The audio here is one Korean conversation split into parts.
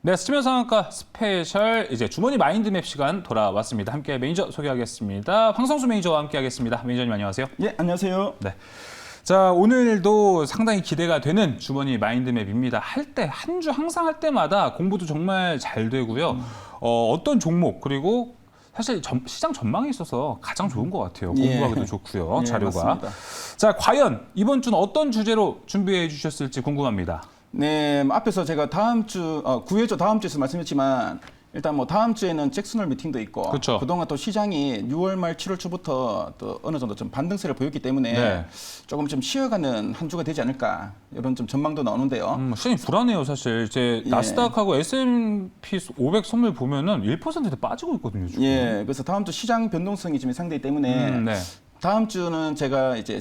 네, 스치면 상한가 스페셜 이제 주머니 마인드맵 시간 돌아왔습니다. 함께 매니저 소개하겠습니다. 황성수 매니저와 함께하겠습니다. 매니저님 안녕하세요. 예, 안녕하세요. 네. 자, 오늘도 상당히 기대가 되는 주머니 마인드맵입니다. 한 주 항상 할 때마다 공부도 정말 잘 되고요. 어떤 종목 그리고 사실 시장 전망에 있어서 가장 좋은 것 같아요. 공부하기도 좋고요. 예, 자료가. 맞습니다. 자, 과연 이번 주는 어떤 주제로 준비해 주셨을지 궁금합니다. 네, 앞에서 제가 다음 주, 9회조 다음 주에서 말씀했지만 일단 뭐 다음 주에는 잭슨홀 미팅도 있고 그렇죠. 그동안 또 시장이 6월 말 7월 초부터 또 어느 정도 좀 반등세를 보였기 때문에 네. 조금 좀 쉬어가는 한 주가 되지 않을까 이런 좀 전망도 나오는데요. 시장이 불안해요, 사실. 이제 예. 나스닥하고 S&P 500 선물 보면은 1%대 빠지고 있거든요, 지금. 예, 그래서 다음 주 시장 변동성이 지금 상대이기 때문에 네. 다음 주는 제가 이제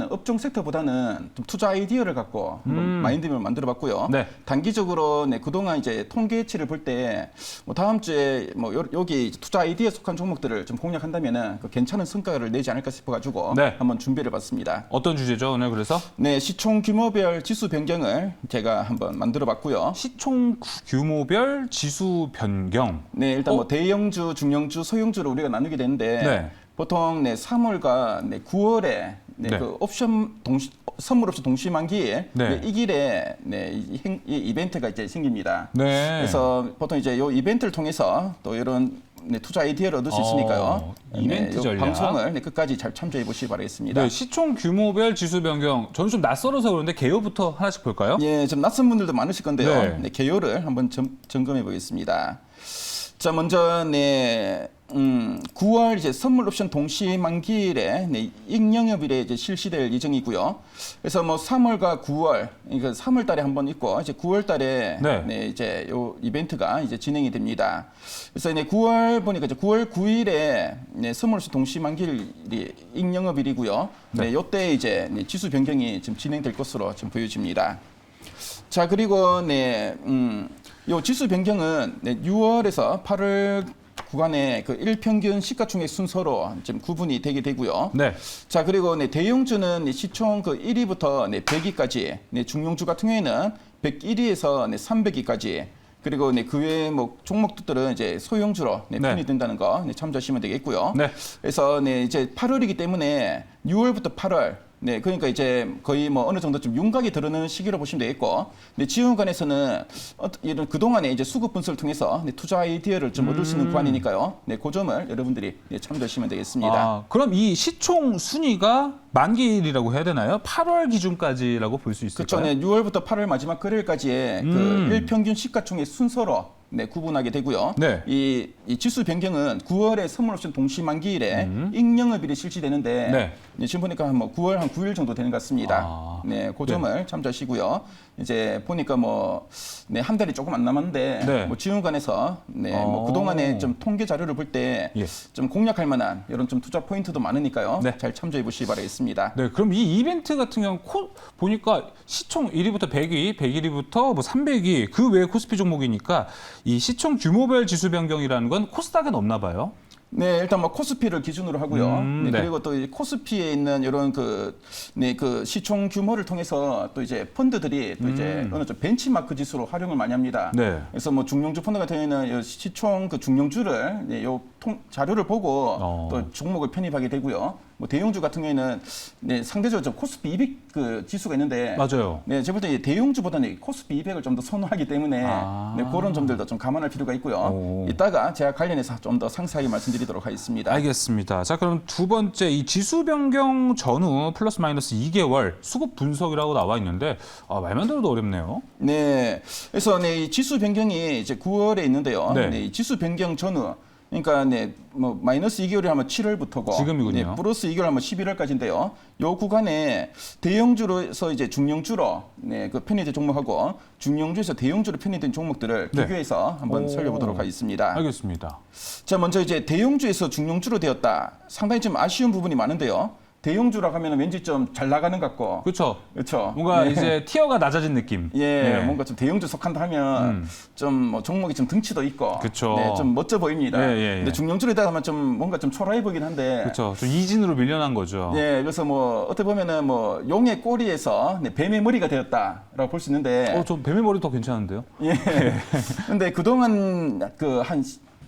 업종 섹터보다는 좀 투자 아이디어를 갖고 한번 마인드맵을 만들어봤고요. 네. 단기적으로 그동안 이제 통계치를 볼 때 뭐 다음 주에 뭐 여기 투자 아이디어에 속한 종목들을 좀 공략한다면은 그 괜찮은 성과를 내지 않을까 싶어가지고 네. 한번 준비해봤습니다. 어떤 주제죠, 오늘 그래서? 네, 시총 규모별 지수 변경을 제가 한번 만들어봤고요. 시총 규모별 지수 변경. 네, 일단 뭐 대형주, 중형주, 소형주를 우리가 나누게 되는데. 네. 보통 3월과 9월에 네. 그 선물 옵션 동시 만기에 네. 이 길에 이 이벤트가 이제 생깁니다. 네. 그래서 보통 이제 이 이벤트를 통해서 또 이런 투자 아이디어를 얻을 수 있으니까요. 이벤트 요 전략. 방송을 끝까지 잘 참조해 보시기 바라겠습니다. 네, 시총 규모별 지수 변경. 저는 좀 낯설어서 그런데 개요부터 하나씩 볼까요? 예, 좀 낯선 분들도 많으실 건데요. 네. 개요를 한번 점검해 보겠습니다. 자, 먼저 9월 이제 선물 옵션 동시 만기일에 익영업일에 이제 실시될 예정이고요. 그래서 뭐 3월과 9월, 그러니까 3월 달에 한번 있고 이제 9월 달에 네. 이제 요 이벤트가 이제 진행이 됩니다. 그래서 이제 9월 보니까 이제 9월 9일에 선물 옵션 동시 만기일이 익영업일이고요. 네, 요때 이제 지수 변경이 지금 진행될 것으로 지금 보여집니다. 자, 그리고 요 지수 변경은 6월에서 8월 구간의 그 일평균 시가총액 순서로 지금 구분이 되게 되고요. 네. 자, 그리고 대형주는 시총 그 1위부터 100위까지, 중용주 같은 경우에는 101위에서 300위까지, 그리고 그 외에 뭐 종목들은 이제 소형주로 편입된다는 거 참조하시면 되겠고요. 네. 그래서 이제 8월이기 때문에 6월부터 8월 그러니까 이제 거의 뭐 어느 정도 좀 윤곽이 드러나는 시기로 보시면 되겠고, 지원관에서는 이런 그동안의 이제 수급 분석을 통해서 투자 아이디어를 좀 얻을 수 있는 구간이니까요. 그 점을 여러분들이 참조하시면 되겠습니다. 아, 그럼 이 시총 순위가 만기일이라고 해야 되나요? 8월 기준까지라고 볼 수 있을까요? 그렇죠. 6월부터 8월 마지막 거래일까지의 그 일평균 시가총액 순서로 구분하게 되고요. 네. 이 지수 변경은 9월에 선물 옵션 동시 만기일에 익영업일이 실시되는데 지금 보니까 뭐 9월 한 9일 정도 되는 것 같습니다. 그 점을 참조하시고요. 이제 보니까 뭐 한 달이 조금 안 남았는데 뭐 지원관에서 뭐 그동안에 좀 통계 자료를 볼 때 좀 공략할 만한 이런 좀 투자 포인트도 많으니까요. 잘 참조해 보시기 바라겠습니다. 네, 그럼 이 이벤트 같은 경우는 보니까 시총 1위부터 100위, 101위부터 뭐 300위 그 외에 코스피 종목이니까 이 시총 규모별 지수 변경이라는 건 코스닥엔 없나 봐요. 네, 일단 뭐 코스피를 기준으로 하고요. 그리고 또 이 코스피에 있는 이런 그 시총 규모를 통해서 또 이제 펀드들이 또 이제 어느 좀 벤치마크 지수로 활용을 많이 합니다. 네. 그래서 뭐 중용주 펀드 같은 경우에는 시총 그 중용주를 요 자료를 보고 또 종목을 편입하게 되고요. 뭐 대형주 같은 경우에는 상대적으로 좀 코스피 200 그 지수가 있는데 맞아요. 제가 볼 때 대형주보다는 코스피 200을 좀 더 선호하기 때문에 그런 점들도 좀 감안할 필요가 있고요. 이따가 제가 관련해서 좀 더 상세하게 말씀드리도록 하겠습니다. 알겠습니다. 자, 그럼 두 번째 이 지수 변경 전후 플러스 마이너스 2개월 수급 분석이라고 나와 있는데 말만 들어도 어렵네요. 네, 그래서 이 지수 변경이 이제 9월에 있는데요. 이 지수 변경 전후. 그러니까 뭐 마이너스 2개월이 하면 7월부터고 지금이군요. 플러스 2개월 하면 11월까지인데요. 요 구간에 대형주로서 이제 중형주로 그 편입된 종목하고 중형주에서 대형주로 편입된 종목들을 비교해서 한번 살펴보도록 하겠습니다. 알겠습니다. 자, 먼저 이제 대형주에서 중형주로 되었다. 상당히 좀 아쉬운 부분이 많은데요. 대형주라고 하면 왠지 좀 잘 나가는 것 같고. 그렇죠. 그렇죠. 뭔가 네. 이제 티어가 낮아진 느낌. 예, 네. 뭔가 좀 대형주 속한다 하면 좀 뭐 종목이 좀 등치도 있고, 그쵸. 네, 좀 멋져 보입니다. 예, 예, 예. 근데 중량주로 하면 좀 뭔가 좀 초라해 보이긴 한데, 그렇죠. 좀 이진으로 밀려난 거죠. 예, 그래서 뭐 어떻게 보면은 뭐 용의 꼬리에서 네, 뱀의 머리가 되었다라고 볼 수 있는데, 저 뱀의 머리 더 괜찮은데요? 예. 근데 그동안 그 한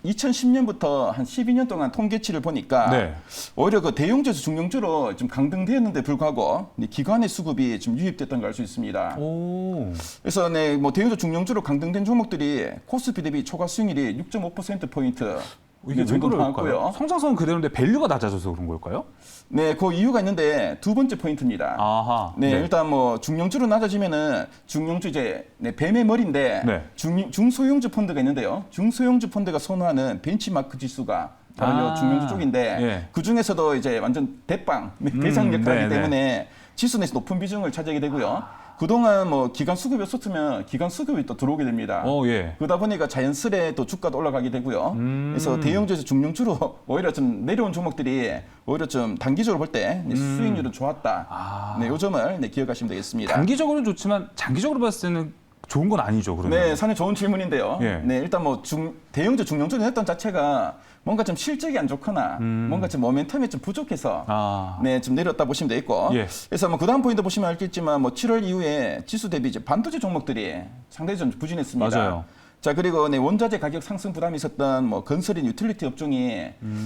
2010년부터 한 12년 동안 통계치를 보니까 네. 오히려 그 대형주에서 중량주로 좀 강등되었는데 불구하고 기관의 수급이 좀 유입됐던 걸 알 수 있습니다. 오. 그래서 네, 뭐 대형주 중량주로 강등된 종목들이 코스피 대비 초과 수익률이 6.5%포인트 이게 왜 정도 그럴까요? 나왔고요. 성장성은 그대로인데 밸류가 낮아져서 그런 걸까요? 네, 그 이유가 있는데 두 번째 포인트입니다. 아하. 네, 일단 뭐 중량주로 낮아지면은 중량주 이제 네, 뱀의 머리인데 네. 중소형주 펀드가 있는데요. 중소형주 펀드가 선호하는 벤치마크 지수가 바로 요 중량주 쪽인데 예. 그 중에서도 이제 완전 대빵 대장 역할이기 네, 네. 때문에 지수 내에서 높은 비중을 차지하게 되고요. 그동안 뭐 기관 수급이 없었으면 기관 수급이 또 들어오게 됩니다. 예. 그러다 보니까 자연스레 또 주가도 올라가게 되고요. 그래서 대형주에서 중량주로 오히려 좀 내려온 종목들이 오히려 좀 단기적으로 볼 때 수익률은 좋았다. 네, 요 점을 네, 기억하시면 되겠습니다. 단기적으로는 좋지만 장기적으로 봤을 때는 좋은 건 아니죠, 그러면. 네, 상당히 좋은 질문인데요. 예. 네, 일단 뭐 대형주 중량주를 했던 자체가 뭔가 좀 실적이 안 좋거나 뭔가 좀 모멘텀이 좀 부족해서 네, 좀 내렸다 보시면 되겠고. 예. 그래서 뭐 그다음 포인트 보시면 알겠지만 뭐 7월 이후에 지수 대비 이제 반도체 종목들이 상당히 좀 부진했습니다. 맞아요. 자, 그리고 네, 원자재 가격 상승 부담이 있었던 뭐 건설인 유틸리티 업종이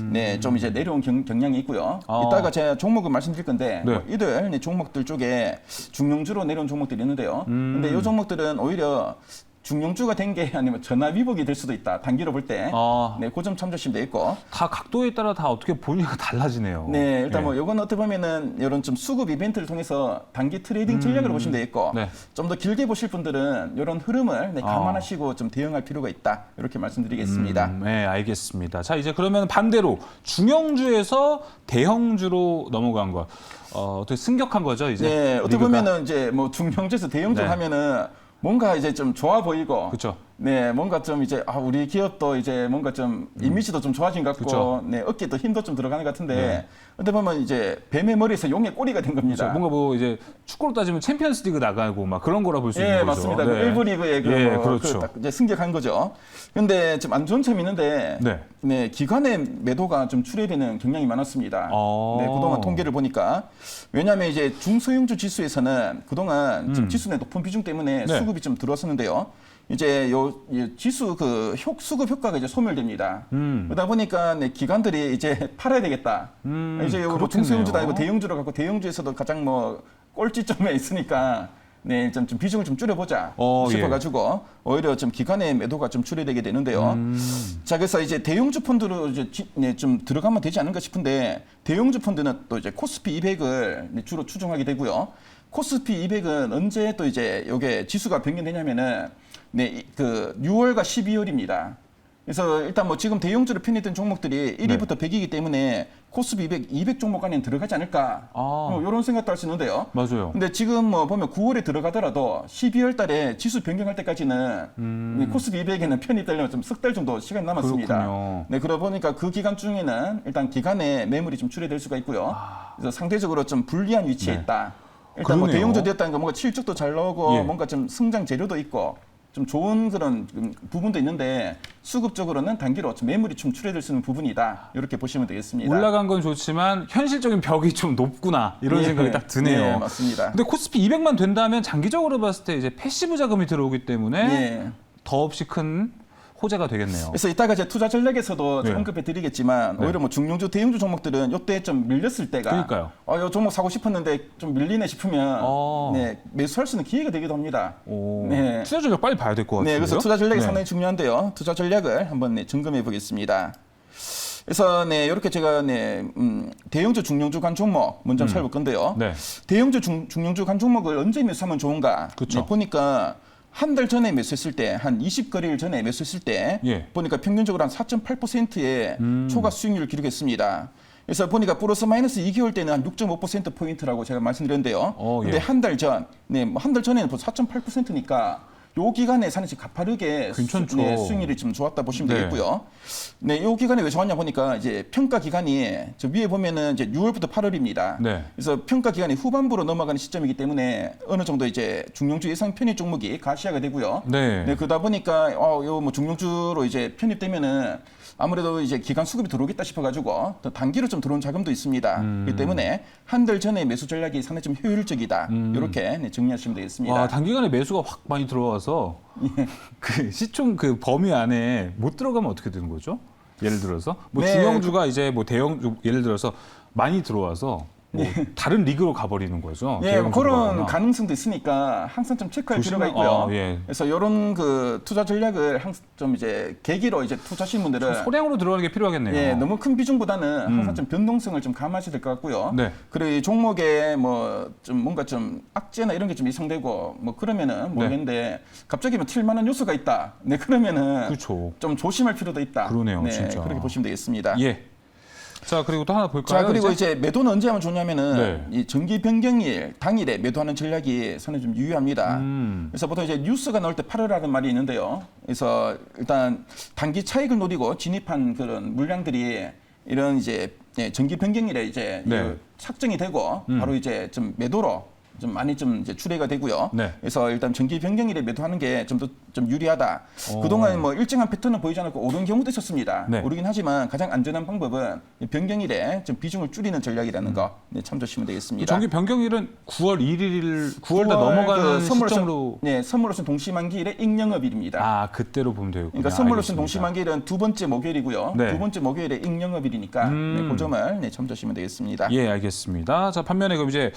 네, 좀 이제 내려온 경향이 있고요. 이따가 제가 종목을 말씀드릴 건데 네. 뭐 이들 네, 종목들 쪽에 중량주로 내려온 종목들이 있는데요. 근데 이 종목들은 오히려 중량주가 된 게 아니면 전화 위복이 될 수도 있다. 단기로 볼 때. 네, 그 점 참조하시면 되겠고. 다 각도에 따라 다 어떻게 보니까 달라지네요. 네, 일단 예. 뭐 이건 어떻게 보면은 이런 좀 수급 이벤트를 통해서 단기 트레이딩 전략으로 보시면 되겠고. 네. 좀 더 길게 보실 분들은 이런 흐름을 네, 감안하시고 좀 대응할 필요가 있다. 이렇게 말씀드리겠습니다. 네, 알겠습니다. 자, 이제 그러면 반대로 중형주에서 대형주로 넘어간 것. 어떻게 승격한 거죠, 이제? 네, 어떻게 리그가? 보면은 이제 뭐 중형주에서 대형주 네. 하면은 뭔가 이제 좀 좋아 보이고, 그쵸. 네, 뭔가 좀 이제 우리 기업도 이제 뭔가 좀 이미지도 좀 좋아진 것 같고, 그쵸. 네, 어깨도 힘도 좀 들어가는 것 같은데, 네. 어떻게 보면 이제 뱀의 머리에서 용의 꼬리가 된 겁니다. 그렇죠. 뭔가 뭐 이제 축구로 따지면 챔피언스 리그 나가고 막 그런 거라 볼 수 있는 예, 거죠. 맞습니다. 네. 그 일부 리그에 그 예, 뭐 그렇죠. 딱 이제 승격한 거죠. 근데 좀 안 좋은 점이 있는데, 네. 네, 기관의 매도가 좀 출회되는 경향이 많았습니다. 네, 그동안 통계를 보니까 왜냐하면 이제 중소형주 지수에서는 그동안 좀 지수 내 높은 비중 때문에 네. 수급이 좀 들어왔었는데요. 이제 이 지수 그 수급 효과가 이제 소멸됩니다. 그러다 보니까 네, 기관들이 이제 팔아야 되겠다. 이제 뭐 그렇겠네요. 중소형주도 아니고 대형주로 갖고 대형주에서도 가장 뭐 꼴찌점에 있으니까 네, 좀 비중을 좀 줄여보자 싶어가지고 오히려 좀 기관의 매도가 좀 출회되게 되는데요. 자, 그래서 이제 대형주 펀드로 이제 네, 좀 들어가면 되지 않을까 싶은데 대형주 펀드는 또 이제 코스피 200을 주로 추종하게 되고요. 코스피 200은 언제 또 이제 요게 지수가 변경되냐면은 네, 그 6월과 12월입니다. 그래서 일단 뭐 지금 대형주로 편입된 종목들이 1위부터 100이기 때문에 코스피 200 종목 안에 들어가지 않을까 이런 생각도 할 수 있는데요. 맞아요. 근데 지금 뭐 보면 9월에 들어가더라도 12월 달에 지수 변경할 때까지는 코스피 200에는 편입되려면 좀 석 달 정도 시간이 남았습니다. 그렇군요. 네, 그러다 보니까 그 기간 중에는 일단 기간의 매물이 좀 출회될 수가 있고요. 그래서 상대적으로 좀 불리한 위치에 네. 있다. 일단 뭐 그러네요. 대형주 되었다는 건 뭔가 실적도 잘 나오고 예. 뭔가 좀 성장 재료도 있고 좀 좋은 그런 부분도 있는데 수급적으로는 단기로 좀 매물이 좀 출회될 수 있는 부분이다. 이렇게 보시면 되겠습니다. 올라간 건 좋지만 현실적인 벽이 좀 높구나 이런 예, 생각이 딱 드네요. 네, 맞습니다. 근데 코스피 200만 된다면 장기적으로 봤을 때 이제 패시브 자금이 들어오기 때문에 예. 더없이 큰 호재가 되겠네요. 그래서 이따가 제 투자 전략에서도 네. 언급해 드리겠지만 오히려 뭐 중량주, 대형주 종목들은 이때 좀 밀렸을 때가 그러니까요. 이 종목 사고 싶었는데 좀 밀리네 싶으면 네, 매수할 수 있는 기회가 되기도 합니다. 네. 투자 전략 빨리 봐야 될 것 같아요. 네, 그래서 투자 전략이 상당히 중요한데요. 투자 전략을 한번 네, 점검해 보겠습니다. 그래서 네, 이렇게 제가 네, 대형주, 중량주 간 종목 먼저 한번 살펴볼 건데요. 네. 대형주, 중량주 간 종목을 언제 매수하면 좋은가? 그쵸. 네, 보니까 한 달 전에 매수했을 때, 한 20거래일 전에 매수했을 때 예. 보니까 평균적으로 한 4.8%의 초과 수익률을 기록했습니다. 그래서 보니까 플러스 마이너스 2개월 때는 한 6.5%포인트라고 제가 말씀드렸는데요. 예. 근데 한 달 전, 네, 한 달 전에는 벌써 4.8%니까 요 기간에 사실 가파르게 괜찮죠. 수익률이 좀 좋았다 보시면 네. 되겠고요. 네, 요 기간에 왜 좋았냐 보니까 이제 평가 기간이 저 위에 보면은 이제 6월부터 8월입니다. 네. 그래서 평가 기간이 후반부로 넘어가는 시점이기 때문에 어느 정도 이제 중용주 예상 편입 종목이 가시화가 되고요. 네. 네, 그러다 보니까 요 뭐 중용주로 이제 편입되면은 아무래도 이제 기간 수급이 들어오겠다 싶어가지고 또 단기로 좀 들어온 자금도 있습니다. 그렇기 때문에 한 달 전에 매수 전략이 상당히 좀 효율적이다. 이렇게 네, 정리하시면 되겠습니다. 와, 단기간에 매수가 확 많이 들어와서 그 시총 그 범위 안에 못 들어가면 어떻게 되는 거죠? 예를 들어서 뭐 네, 중형주가 이제 뭐 대형 예를 들어서 많이 들어와서 뭐 다른 리그로 가버리는 거죠. 예, 대형 그런 주가거나. 가능성도 있으니까 항상 좀 체크할 필요가 조심하- 있고요. 예. 그래서 이런 그 투자 전략을 항상 좀 이제 계기로 이제 투자하시는 분들은 소량으로 들어가는 게 필요하겠네요. 예, 너무 큰 비중보다는 항상 좀 변동성을 좀 감하셔야 될 것 같고요. 네. 그리고 이 종목에 뭐 좀 뭔가 좀 악재나 이런 게 좀 이상되고 뭐 그러면은 모르겠는데 갑자기 뭐 튈만한 요소가 있다. 네, 그러면은 그렇죠. 좀 조심할 필요도 있다. 그러네요, 네, 진짜. 그렇게 보시면 되겠습니다. 예. 자, 그리고 또 하나 볼까요? 자, 그리고 이제 매도는 언제 하면 좋냐면은 네. 이 정기 변경일 당일에 매도하는 전략이 상당히 좀 유효합니다. 그래서 보통 이제 뉴스가 나올 때 8월이라는 말이 있는데요. 그래서 일단 단기 차익을 노리고 진입한 그런 물량들이 이런 이제 정기 변경일에 이제 네. 착정이 되고 바로 이제 좀 매도로 좀 많이 좀 이제 출회가 되고요. 네. 그래서 일단 정기 변경일에 매도하는 게 좀 더 좀 유리하다. 그동안 뭐 일정한 패턴은 보이지 않았고 오른 경우도 있었습니다. 네. 오르긴 하지만 가장 안전한 방법은 변경일에 좀 비중을 줄이는 전략이라는 거 참조하시면 되겠습니다. 정기 변경일은 9월 1일, 9월 달 넘어가는 시점으로 네, 선물로선 동시만기일의 익영업일입니다. 아, 그때로 보면 되겠군요. 그러니까 선물로선 알겠습니다. 동시만기일은 두 번째 목요일이고요. 네. 두 번째 목요일에 익영업일이니까 네, 그 점을 네, 참조하시면 되겠습니다. 예, 알겠습니다. 자, 반면에 그럼 이제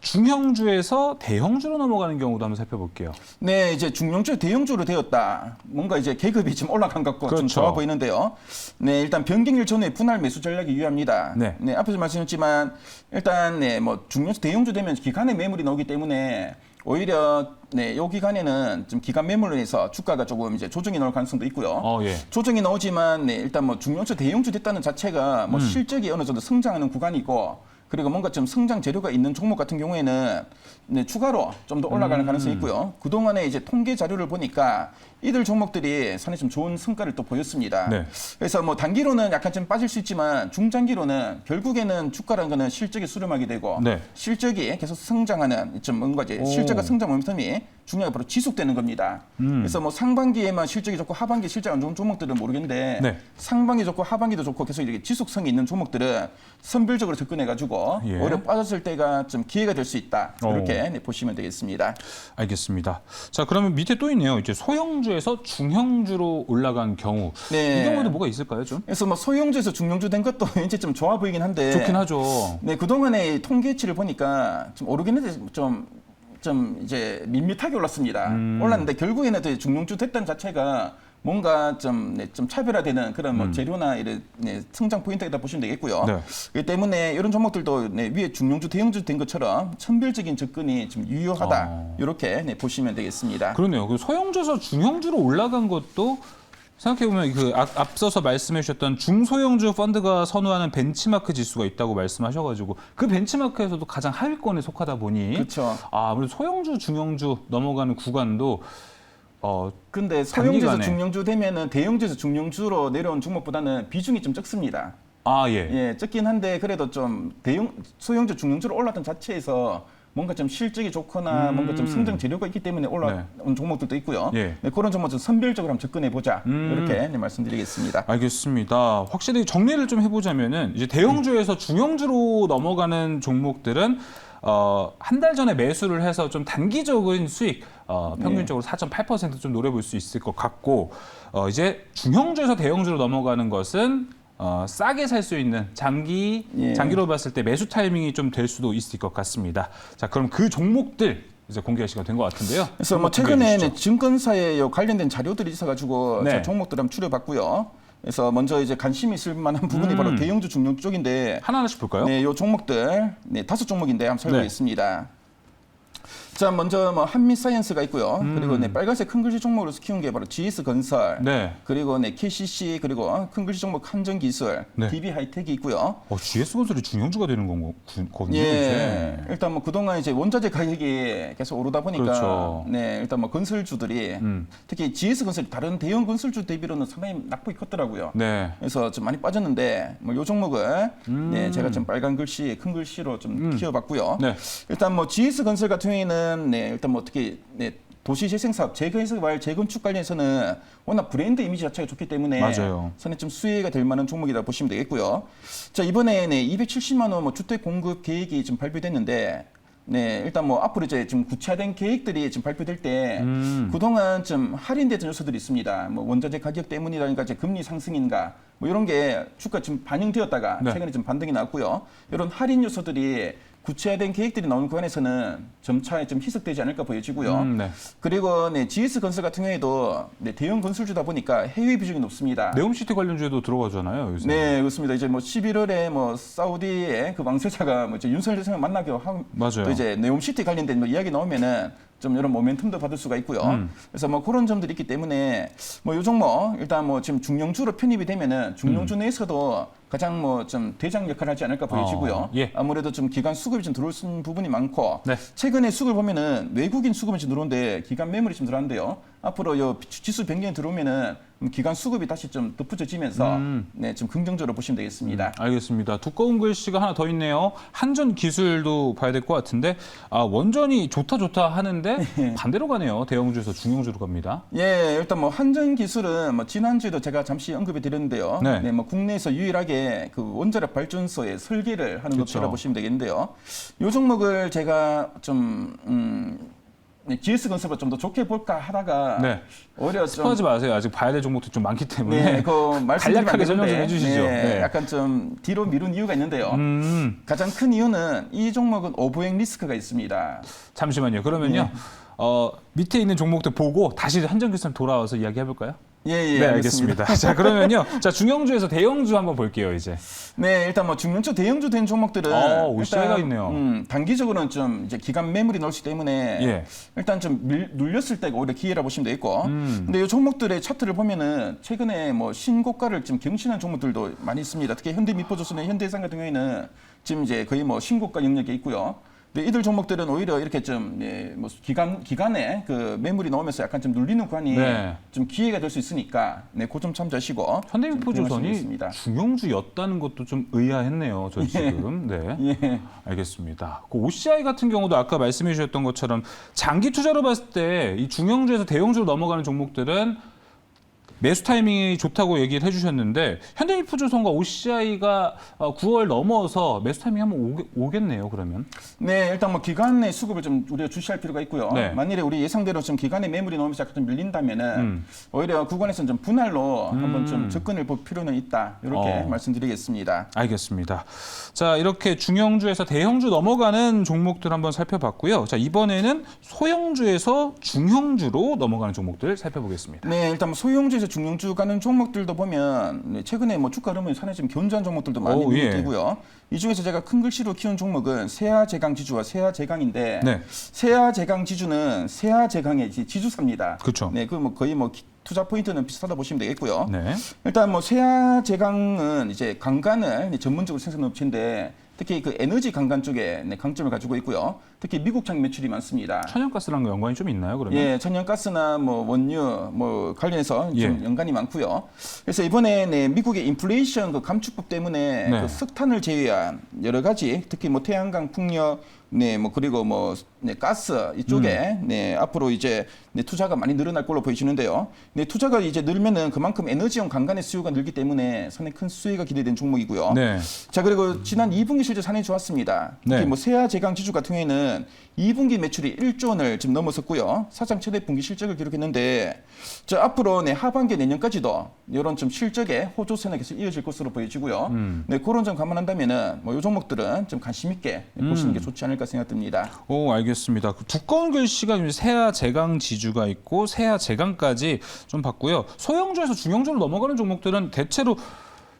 중형주에서 대형주로 넘어가는 경우도 한번 살펴볼게요. 네, 이제 중용주 대형주로 되었다. 뭔가 이제 계급이 좀 올라간 것 같고 좀 그렇죠. 좋아 보이는데요. 네, 일단 변경일 전에 분할 매수 전략이 유효합니다. 네. 앞에서 말씀드렸지만 일단 네, 뭐 중용주 대형주 되면 기간에 매물이 나오기 때문에 오히려 네, 요 기간에는 좀 기간 매물로 해서 주가가 조금 이제 조정이 나올 가능성도 있고요. 예. 조정이 나오지만 네, 일단 뭐 중용주 대형주 됐다는 자체가 뭐 실적이 어느 정도 성장하는 구간이고 그리고 뭔가 좀 성장 재료가 있는 종목 같은 경우에는 네, 추가로 좀 더 올라가는 가능성이 있고요. 그동안에 이제 통계 자료를 보니까 이들 종목들이 상당히 좀 좋은 성과를 또 보였습니다. 네. 그래서 뭐 단기로는 약간 좀 빠질 수 있지만 중장기로는 결국에는 주가라는 거는 실적이 수렴하게 되고 네. 실적이 계속 성장하는 좀 뭔가 이제 오. 실적과 성장 모멘텀이 중요하게 바로 지속되는 겁니다. 그래서 뭐 상반기에만 실적이 좋고 하반기 실적 안 좋은 종목들은 모르겠는데 네. 상반기 좋고 하반기도 좋고 계속 이렇게 지속성이 있는 종목들은 선별적으로 접근해가지고 예. 오히려 빠졌을 때가 좀 기회가 될 수 있다. 이렇게 네, 보시면 되겠습니다. 알겠습니다. 자, 그러면 밑에 또 있네요. 이제 소형주에서 중형주로 올라간 경우. 네. 이 경우도 뭐가 있을까요, 좀? 그래서 뭐 소형주에서 중형주 된 것도 왠지 좀 좋아 보이긴 한데 좋긴 하죠. 네, 그동안의 통계치를 보니까 좀 오르긴 했는데 좀 이제 밋밋하게 올랐습니다. 올랐는데 결국에는 또 중용주 됐다는 자체가 뭔가 좀 차별화되는 그런 뭐 재료나 이런 성장 포인트이다 보시면 되겠고요. 네. 그렇기 때문에 이런 종목들도 위에 중용주, 대형주 된 것처럼 선별적인 접근이 좀 유효하다. 이렇게 보시면 되겠습니다. 그러네요. 그 소형주에서 중형주로 올라간 것도 생각해보면 그 앞서서 말씀해 주셨던 중소형주 펀드가 선호하는 벤치마크 지수가 있다고 말씀하셔가지고 그 벤치마크에서도 가장 하위권에 속하다 보니 그렇죠. 아무래도 소형주, 중형주 넘어가는 구간도 근데 소형주에서 단기간에. 중용주 되면은 대형주에서 중용주로 내려온 종목보다는 비중이 좀 적습니다. 예. 예, 적긴 한데 그래도 좀 소형주, 중형주로 올랐던 자체에서 뭔가 좀 실적이 좋거나 뭔가 좀 성장 재료가 있기 때문에 올라온 종목들도 있고요. 예. 네, 그런 종목 좀 선별적으로 한번 접근해 보자. 이렇게 말씀드리겠습니다. 알겠습니다. 확실히 정리를 좀 해보자면은 이제 대형주에서 중형주로 넘어가는 종목들은 한 달 전에 매수를 해서 좀 단기적인 수익 평균적으로 4.8% 좀 노려볼 수 있을 것 같고 이제 중형주에서 대형주로 넘어가는 것은 싸게 살 수 있는 장기로 봤을 때 매수 타이밍이 좀 될 수도 있을 것 같습니다. 자, 그럼 그 종목들 이제 공개할 시간 된 것 같은데요. 그래서 뭐 최근에 증권사에 관련된 자료들이 있어가지고 네. 제가 종목들 한번 추려봤고요. 그래서 먼저 이제 관심이 있을 만한 부분이 바로 대형주, 중형주 쪽인데 하나하나씩 볼까요? 네, 요 종목들 5종목인데 한번 살펴보겠습니다. 자, 먼저 뭐 한미사이언스가 있고요. 그리고 네, 빨간색 큰 글씨 종목으로 키운 게 바로 GS건설. 네. 그리고 네, KCC 그리고 큰 글씨 종목 한전기술, 네. DB하이텍이 있고요. GS건설이 중형주가 되는 거군요. 예, 이제. 일단 뭐 그동안 이제 원자재 가격이 계속 오르다 보니까 그렇죠. 네, 일단 뭐 건설주들이 특히 GS건설이 다른 대형 건설주 대비로는 상당히 낙폭이 컸더라고요. 네. 그래서 좀 많이 빠졌는데 뭐 요 종목을 네, 제가 좀 빨간 글씨, 큰 글씨로 좀 키워봤고요. 네. 일단 뭐 GS건설 같은 경우에는 네, 일단 뭐 특히 네, 도시재생사업, 재건축 재건축 관련해서는 워낙 브랜드 이미지 자체가 좋기 때문에 맞아요. 선에 좀 수혜가 될 만한 종목이다 보시면 되겠고요. 자, 이번에 네, 270만 원 뭐 주택 공급 계획이 좀 발표됐는데 네, 일단 뭐 앞으로 이제 좀 구체화된 계획들이 지금 발표될 때 그동안 좀 할인됐던 요소들이 있습니다. 뭐 원자재 가격 때문이라든가 이제 금리 상승인가 뭐 이런 게 주가 좀 반영되었다가 네. 최근에 좀 반등이 나왔고요. 이런 할인 요소들이 구체화된 계획들이 나오는 구간에서는 점차 좀 희석되지 않을까 보여지고요. 네. 그리고 네, GS건설 같은 경우에도 네, 대형 건설주다 보니까 해외 비중이 높습니다. 네옴시티 관련주에도 들어가잖아요. 요새. 네, 그렇습니다. 이제 뭐 11월에 뭐 사우디의 그 왕세자가 뭐 이제 윤석열 대통령 만나기로 하고 맞아요. 또 이제 네옴시티 관련된 뭐 이야기 나오면은 좀 이런 모멘텀도 받을 수가 있고요. 그래서 뭐 그런 점들이 있기 때문에 뭐 요 종목 일단 뭐 지금 중용주로 편입이 되면은 중용주 내에서도 가장 뭐 좀 대장 역할을 하지 않을까 보여지고요. 예. 아무래도 좀 기관 수급이 좀 들어올 수 있는 부분이 많고 네. 최근에 수급을 보면은 외국인 수급이 좀 들어오는데 기관 매물이 좀 들어왔는데요. 앞으로 요 지수 변경이 들어오면은 기관 수급이 다시 좀 덧붙여지면서 네, 좀 긍정적으로 보시면 되겠습니다. 알겠습니다. 두꺼운 글씨가 하나 더 있네요. 한전 기술도 봐야 될 것 같은데 원전이 좋다 하는데 반대로 가네요. 대형주에서 중형주로 갑니다. 예, 일단 뭐 한전 기술은 뭐 지난주에도 제가 잠시 언급해 드렸는데요. 네. 네, 뭐 국내에서 유일하게 그 원자력 발전소의 설계를 하는 그렇죠. 업체라 보시면 되겠는데요. 이 종목을 제가 좀 네, GS건설보다 좀 더 좋게 볼까 하다가 네. 오히려 좀 스포하지 마세요. 아직 봐야 될 종목도 좀 많기 때문에. 네, 그 말씀드리면 간략하게 안 설명 좀 되는데, 해주시죠. 네, 네. 약간 좀 뒤로 미룬 이유가 있는데요. 가장 큰 이유는 이 종목은 오버행 리스크가 있습니다. 잠시만요. 그러면요. 밑에 있는 종목들 보고 다시 한전기술 돌아와서 이야기해 볼까요? 예, 네, 알겠습니다. 자, 그러면요. 자, 중형주에서 대형주 한번 볼게요, 이제. 네, 일단 뭐 중년주, 대형주 된 종목들은 OCI가 있네요. 단기적으로는 좀 이제 기간 매물이 나올 수 있기 때문에 예. 일단 좀 눌렸을 때가 오히려 기회라 보시면 되겠고. 근데 이 종목들의 차트를 보면은 최근에 뭐 신고가를 좀 경신한 종목들도 많이 있습니다. 특히 현대미포조선의 현대해상 같은 경우에는 지금 이제 거의 뭐 신고가 영역에 있고요. 근데 이들 종목들은 오히려 이렇게 좀, 예, 뭐 기간에 그 매물이 나오면서 약간 좀 눌리는 구간이 네. 좀 기회가 될 수 있으니까, 네, 그 점 참조하시고. 현대미포조선이 중형주였다는 것도 좀 의아했네요. 저 지금. 네. 예. 알겠습니다. 그 OCI 같은 경우도 아까 말씀해 주셨던 것처럼 장기 투자로 봤을 때 이 중형주에서 대형주로 넘어가는 종목들은 매수 타이밍이 좋다고 얘기를 해주셨는데 현대미포조선과 OCI가 9월 넘어서 매수 타이밍이 한번 오겠네요. 그러면. 네, 일단 뭐 기간의 수급을 좀 우리가 주시할 필요가 있고요. 네. 만일에 우리 예상대로 좀 기간의 매물이 나오면서 약간 좀 밀린다면은 오히려 구간에서는 좀 분할로 한번 좀 접근을 볼 필요는 있다. 이렇게 말씀드리겠습니다. 알겠습니다. 자, 이렇게 중형주에서 대형주 넘어가는 종목들 한번 살펴봤고요. 자, 이번에는 소형주에서 중형주로 넘어가는 종목들 살펴보겠습니다. 네, 일단 뭐 소형주에서 중형주 가는 종목들도 보면 네, 최근에 뭐 주가 흐름이 상당히 좀 견조한 종목들도 많이 예. 되고요. 이 중에서 제가 큰 글씨로 키운 종목은 세아제강지주와 세아제강인데 네. 세아제강지주는 세아제강의 지주사입니다. 그렇죠. 네, 그 뭐 거의 뭐 투자 포인트는 비슷하다 보시면 되겠고요. 네. 일단 뭐 세아제강은 이제 강간을 전문적으로 생산하는 업체인데 특히 그 에너지 강간 쪽에 강점을 가지고 있고요. 특히 미국장 매출이 많습니다. 천연가스랑 연관이 좀 있나요, 그러면? 예, 천연가스나 뭐 원유 뭐 관련해서 좀 예. 연관이 많고요. 그래서 이번에 네, 미국의 인플레이션 그 감축법 때문에 네. 그 석탄을 제외한 여러 가지 특히 뭐 태양광, 풍력, 네, 뭐 그리고 뭐 네, 가스 이쪽에 네, 앞으로 이제 네, 투자가 많이 늘어날 걸로 보이시는데요. 네, 투자가 이제 늘면은 그만큼 에너지용 강간의 수요가 늘기 때문에 상당히 큰 수혜가 기대된 종목이고요. 네. 자, 그리고 지난 2분기 실적 상당히 좋았습니다. 특히 네. 뭐 세아제강 지주 같은 경우에는 2분기 매출이 1조 원을 지금 넘어섰고요. 사상 최대 분기 실적을 기록했는데 자, 앞으로 네, 하반기 내년까지도 이런 좀 실적의 호조세는 계속 이어질 것으로 보여지고요. 네, 그런 점 감안한다면은 뭐 이 종목들은 좀 관심 있게 보시는 게 좋지 않을까 생각됩니다. 오, 알겠습니다. 그 두꺼운 글씨가 세아 제강 지주가 있고 세아 제강까지 좀 봤고요. 소형주에서 중형주로 넘어가는 종목들은 대체로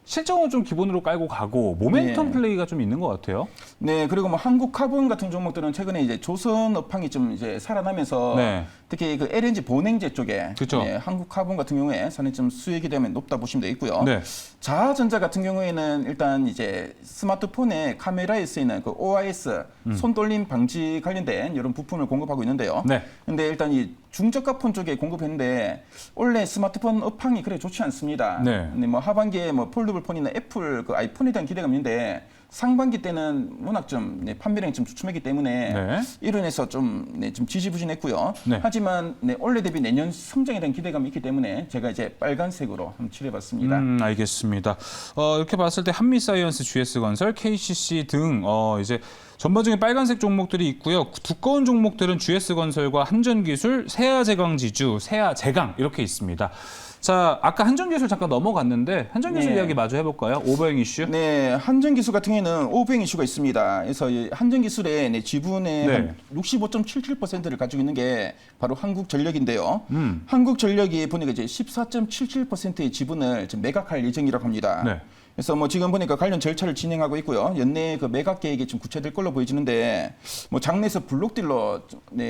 실적은 좀 기본으로 깔고 가고 모멘텀 네. 플레이가 좀 있는 것 같아요. 네, 그리고 뭐 한국카본 같은 종목들은 최근에 이제 조선 업황이 좀 이제 살아나면서 네. 특히 그 LNG 본행제 쪽에 그쵸. 네, 한국카본 같은 경우에 상당히 좀 수익이 되면 높다 보시면 되겠고요. 네. 자아전자 같은 경우에는 일단 이제 스마트폰의 카메라에 쓰이는 그 OIS 손떨림 방지 관련된 이런 부품을 공급하고 있는데요. 네. 근데 일단 이 중저가 폰 쪽에 공급했는데 원래 스마트폰 업황이 그래 좋지 않습니다. 네. 근데 뭐 하반기에 뭐 폴더블 폰이나 애플 그 아이폰에 대한 기대가 있는데 상반기 때는 워낙 좀 판매량이 좀 주춤했기 때문에 네. 이로 인해서 좀 지지부진했고요. 네. 하지만 올해 대비 내년 성장에 대한 기대감이 있기 때문에 제가 이제 빨간색으로 한번 칠해봤습니다. 알겠습니다. 이렇게 봤을 때 한미사이언스, GS건설, KCC 등 이제 전반적인 빨간색 종목들이 있고요. 두꺼운 종목들은 GS건설과 한전기술, 세아제강지주, 세아제강 이렇게 있습니다. 자, 아까 한전기술 잠깐 넘어갔는데 한전기술 네. 이야기 마저 해볼까요? 오버행 이슈. 네, 한전기술 같은 경우에는 오브행 이슈가 있습니다. 그래서 이 한전기술의 지분의 네. 한 65.77%를 가지고 있는 게 바로 한국전력인데요. 한국전력이 보니까 이제 14.77%의 지분을 지금 매각할 예정이라고 합니다. 네. 그래서 뭐 지금 보니까 관련 절차를 진행하고 있고요. 연내 그 매각 계획이 좀 구체될 걸로 보여지는데 뭐 장내에서 블록딜러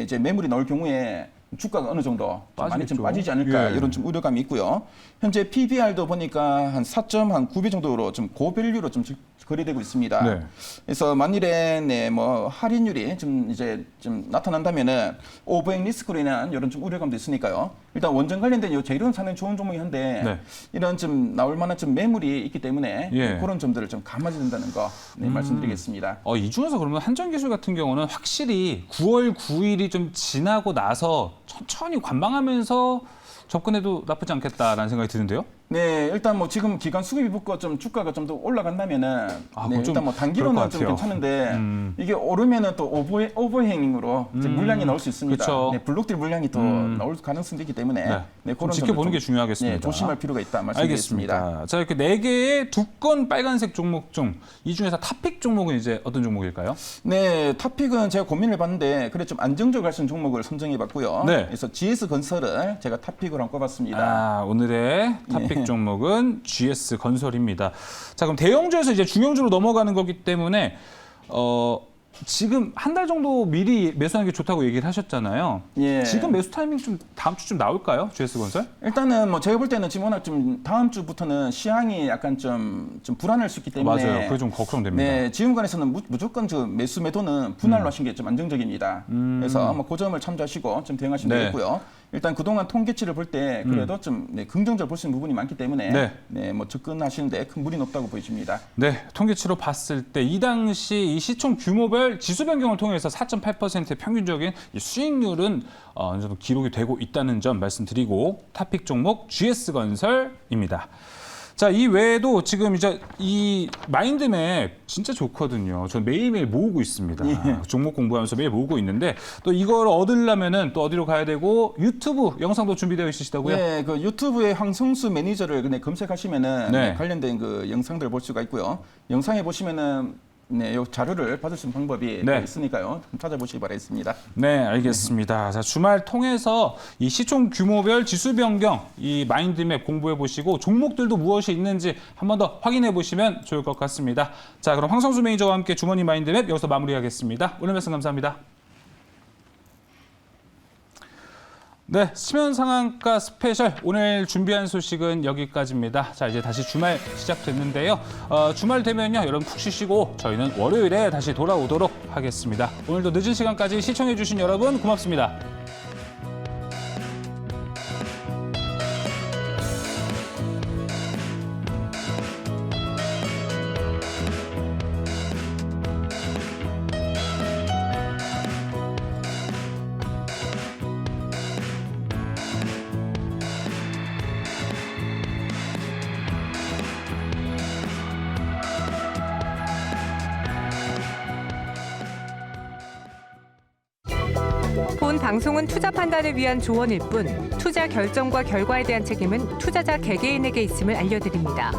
이제 매물이 나올 경우에 주가가 어느 정도 좀 많이 좀 빠지겠죠. 빠지지 않을까 예. 이런 좀 우려감이 있고요. 현재 PBR도 보니까 한 4.9배 정도로 좀 고밸류로 좀 거래되고 있습니다. 네. 그래서 만일에 뭐 할인율이 좀 이제 좀 나타난다면은 오버행 리스크로 인한 이런 좀 우려감도 있으니까요. 일단 원전 관련된 요 재료는 상당히 좋은 종목이 한데 네. 이런 좀 나올 만한 좀 매물이 있기 때문에 예. 그런 점들을 좀 감아야 된다는 거 말씀드리겠습니다. 이 중에서 그러면 한전기술 같은 경우는 확실히 9월 9일이 좀 지나고 나서 천천히 관망하면서 접근해도 나쁘지 않겠다라는 생각이 드는데요. 네, 일단 뭐 지금 기간 수급이 붙고 좀 주가가 좀 더 올라간다면은 그건 네, 좀 일단 뭐 그럴 단기로는 것 좀 같아요. 괜찮은데 이게 오르면은 또 오버행으로 이제 물량이 나올 수 있습니다. 그쵸. 네, 블록딜 물량이 더 나올 가능성도 있기 때문에 네. 좀 그런 지켜보는 점을 게 좀, 중요하겠습니다. 네, 조심할 필요가 있다 말씀드리겠습니다. 알겠습니다. 자, 이렇게 4개의 두꺼운 빨간색 종목 중 이 중에서 탑픽 종목은 이제 어떤 종목일까요? 네, 탑픽은 제가 고민을 봤는데 그래 좀 안정적으로 할 수 있는 종목을 선정해봤고요. 네. 그래서 GS건설을 제가 탑픽으로 한번 꼽았습니다. 오늘의 탑픽 종목은 GS건설입니다. 자, 그럼 대형주에서 이제 중형주로 넘어가는 거기 때문에 지금 한 달 정도 미리 매수하는 게 좋다고 얘기를 하셨잖아요. 예. 지금 매수 타이밍 좀 다음 주쯤 나올까요? GS건설? 일단은 뭐 제가 볼 때는 지금 워낙 좀 다음 주부터는 시황이 약간 좀 불안할 수 있기 때문에 맞아요. 그게 좀 걱정됩니다. 네, 지금 관해서는 무조건 저 매수 매도는 분할로 하시는 게 좀 안정적입니다. 그래서 뭐 그 점을 참조하시고 좀 대응하시면 네. 되겠고요. 일단 그동안 통계치를 볼 때 그래도 좀 긍정적으로 볼 수 있는 부분이 많기 때문에 네. 뭐 접근하시는데 큰 무리는 없다고 보여집니다. 네, 통계치로 봤을 때 이 당시 이 시총 규모별 지수 변경을 통해서 4.8%의 평균적인 이 수익률은 어느 정도 기록이 되고 있다는 점 말씀드리고 탑픽 종목 GS건설입니다. 자, 이 외에도 지금 이제 이 마인드맵 진짜 좋거든요. 전 매일매일 모으고 있습니다. 예. 종목 공부하면서 매일 모으고 있는데 또 이걸 얻으려면은 또 어디로 가야 되고 유튜브 영상도 준비되어 있으시다고요? 네, 그 유튜브에 황성수 매니저를 그냥 검색하시면은 네. 관련된 그 영상들을 볼 수가 있고요. 영상에 보시면은 네, 요 자료를 받을 수 있는 방법이 네. 있으니까요. 좀 찾아보시기 바라겠습니다. 네, 알겠습니다. 자, 주말 통해서 이 시총 규모별 지수 변경, 이 마인드맵 공부해 보시고 종목들도 무엇이 있는지 한 번 더 확인해 보시면 좋을 것 같습니다. 자, 그럼 황성수 매니저와 함께 주머니 마인드맵 여기서 마무리하겠습니다. 오늘 말씀 감사합니다. 네, 수면 상한가 스페셜 오늘 준비한 소식은 여기까지입니다. 자, 이제 다시 주말 시작됐는데요. 주말 되면요, 여러분 푹 쉬시고 저희는 월요일에 다시 돌아오도록 하겠습니다. 오늘도 늦은 시간까지 시청해주신 여러분 고맙습니다. 본 방송은 투자 판단을 위한 조언일 뿐 투자 결정과 결과에 대한 책임은 투자자 개개인에게 있음을 알려드립니다.